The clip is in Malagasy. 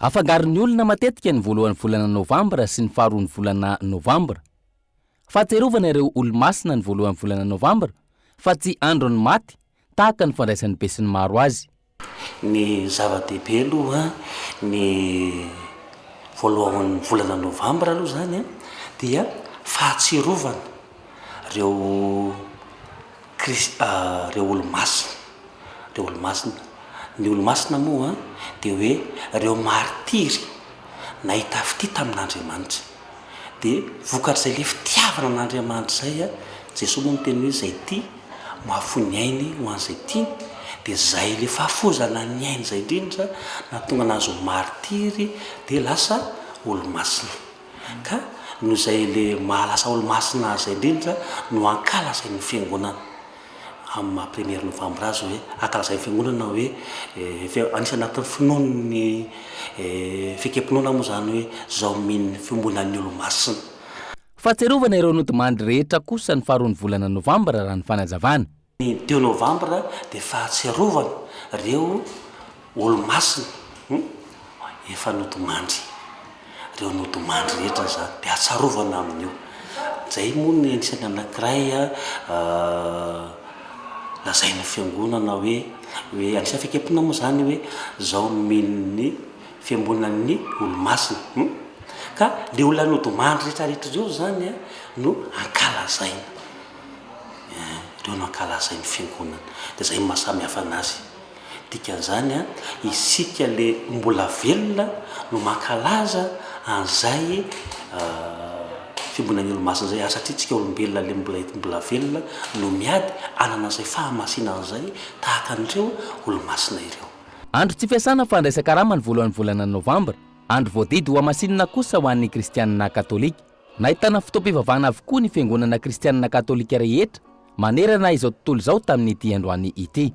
Afangaron'ny olona matetika ny voalohan'ny volana novambra sy ny faharoan'ny volana novambra. Fahatsiarovana ireo olo-masina ny voalohan'ny volana novambra, fa tsy androny maty tahaka ny fandraisan'ny be sy ny maro azy. Ny zava-dehibe aloha ny voalohan'ny volana novambra aloha zany a dia fahatsiarovana reo reo olo-masina, reo olo-masina. Ny olo-masina moa dia hoe reo martiry nahita fity tamin'Andriamanitra. Dia vokatr'izay le fitiavana an'Andriamanitra zay Jesosy moa miteny hoe zay tia mahafony ainy ho an'izay tiany, dia zay le fahafozana ny ainy zay indrindra nahatonga anazy ho martiry dia lasa olo-masina. Ka no zay le mahalasa olo-masina zay indrindra no ankalaza ny fiangonana amin'ny maha 1er novambra azy hoe ankalaza ny fiangonana hoe anisany anatin'ny finoan'ny fikam-pinoana moa zany hoe zao min'ny fiombonan'ny olo-masina. Fahatsiarovana ireo nodimandry rehetra kosa ny faharoan'ny volana novambra raha ny fanazavana. Ny 2 novambra dia fahatsiarovana reo olo-masina efa nodimandry. Reo nodimandry rehetra zany dia atsarovana amin'io. Zay moa ny anisany anankiray lazain'ny fiangonana hoe anisany fikam-pinoana moa zany hoe zao min'ny fiambonan'ny olo-masina. Ka le olona nodimandry rehetrarehetra reo zany no ankalazaina. Reo no ankalazain'ny fiangonana. Dia zay mahasamy hafa anazy. Dikan'izany isika le mbola velona no mankalaza an'izay fiambonan'ny olo-masina zay satria tsika olombelona le mbola velona no miady anana zay fahamasina an'izay tahaka an'ireo olo-masina ireo. Andro tsy fiasana fandraisan-karama ny voalohan'ny volana novambra. Andro voadidy ho amasinina kosa ho an'ny kristianina katolika. Nahitana fotoam-pivavahana avokoa ny fiangonana kristianina katolika rehetra manerana izao tontolo izao tamin'ity androany ity.